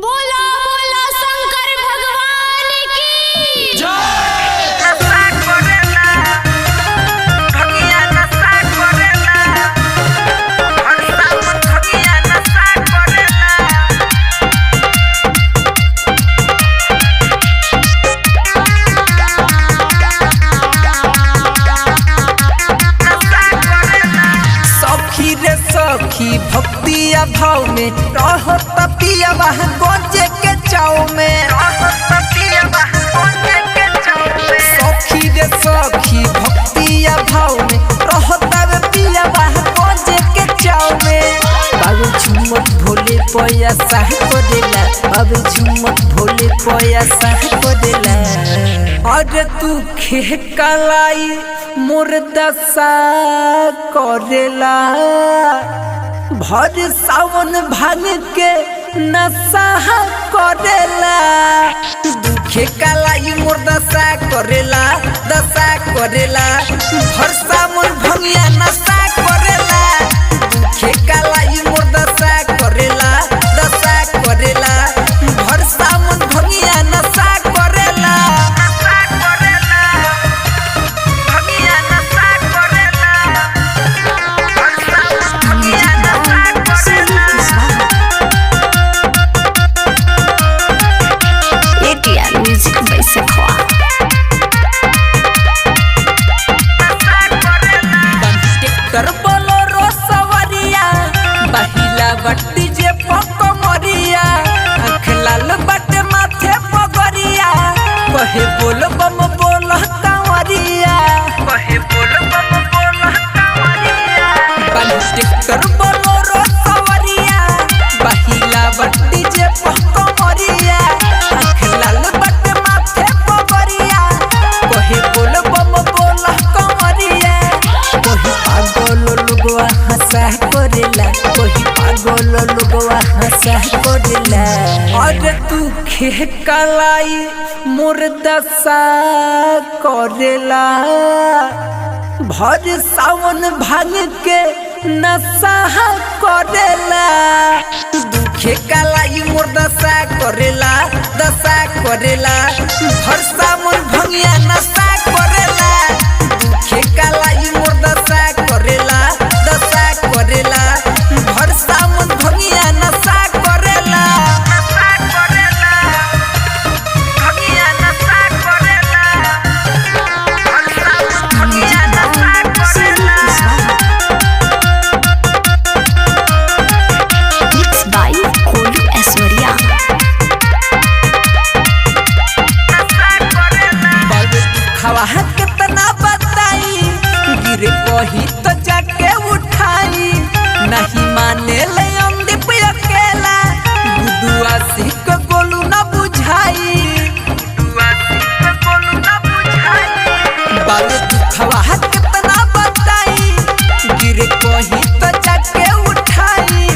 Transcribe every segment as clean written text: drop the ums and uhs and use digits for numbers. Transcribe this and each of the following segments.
बोला बोला शंकर भगवान की जय। नशा करेला भगिया नशा करेला हरसा मन भगिया नशा करेला नशा करेला सखी रे सखी भक्तिया भाव में रहत पिया वह गोजे के चाव में सखी रे सखी भक्तिया भाव में रहत पिया वह गोजे के चाव में बाबू झुमत भोले पया साह को देला बाबू झुमत भोले पया साह को देला अरे तू खे कलाई मोर दशा करेला भर सावन भांग के नशा करेला दुखे कलाई मोर दशा करेला भर सावन भंगिया नशा करेला दुखे कलाई मोर दशा करेला भर सावन भंगिया नशा करेला भगिया नशा करेला हरसा मन भगिया नशा करेला एटीआर म्यूजिक बैसखवा ट्रैक्टर बोलेरो सवारिया बहिला बट्टी जे पकमरिया आँख लाल बट माथे पगरिया कहे बोल बम बोल कांवरिया कहे बोल बम बोल कांवरिया ट्रैक्टर बोलेरो सवारिया बहिला बट्टी जे पकमरिया आँख लाल बट माथे पगरिया कहे बोल बम बोल कांवरिया कोही पागल लोगवा हंसा करेला कोही पागल लोगवा हंसा करेला अरे तू खे कलाई मोर दशा करेला भर सावन भांग के नशा करेला दुखे कलाई मोर दशा करेला भर सावन भंगिया नशा करेला दुखे कलाई मोर दशा करेला भर सावन भंगिया नशा करेला भगिया नशा करेला हरसा मन भगिया नशा करेला मिक्स बाय कोलू ऐश्वर्या हवा कितना बताई गिरे कही तो जाके उठाई नहीं माने ले अंदीप अकेला गुडुआ सिख गोलू न बुझाई बाबू हवा कितना बताई गिरे कही तो जाके उठाई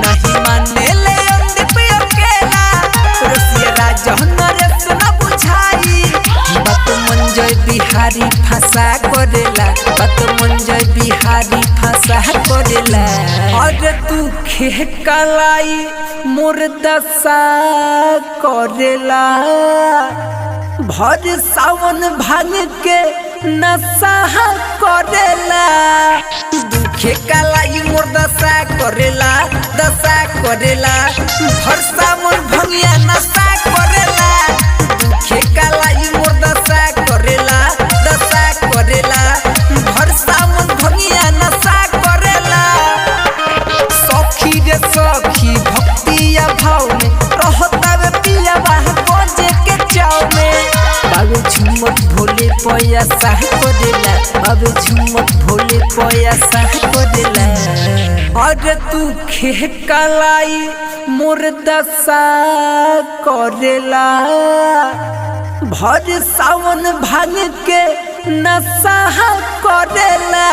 नहीं माने ले अंदीप अकेला रसिया राजा नरेश न बुझाई बात मंजय बिहारी फंसा करेला बात मंजय बिहारी फंसा करेला अरे तू खे कलाई मोर दशा करेला भर सावन भांग के नशा करेला दुखे कलाई मोर दशा करेला भर सावन भंगिया नशा करेला दुखे कलाई मोर दशा करेला भर सावन भंगिया नशा करेला सखी रे सखी भक्तिया भाव में रहतावे पिया बाह गोजे के चाव में बाबू झुमत भोले पया साह को देला बाबू झुमत भोले पया साह को देला अरे तू खे कलाई मोर दशा करेला भर सावन भांग के नशा करेला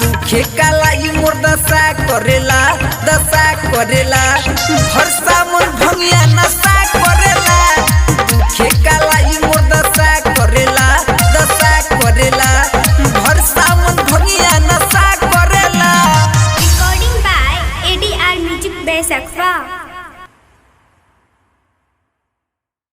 दुखे कलाई मोर दशा करेला भर सावन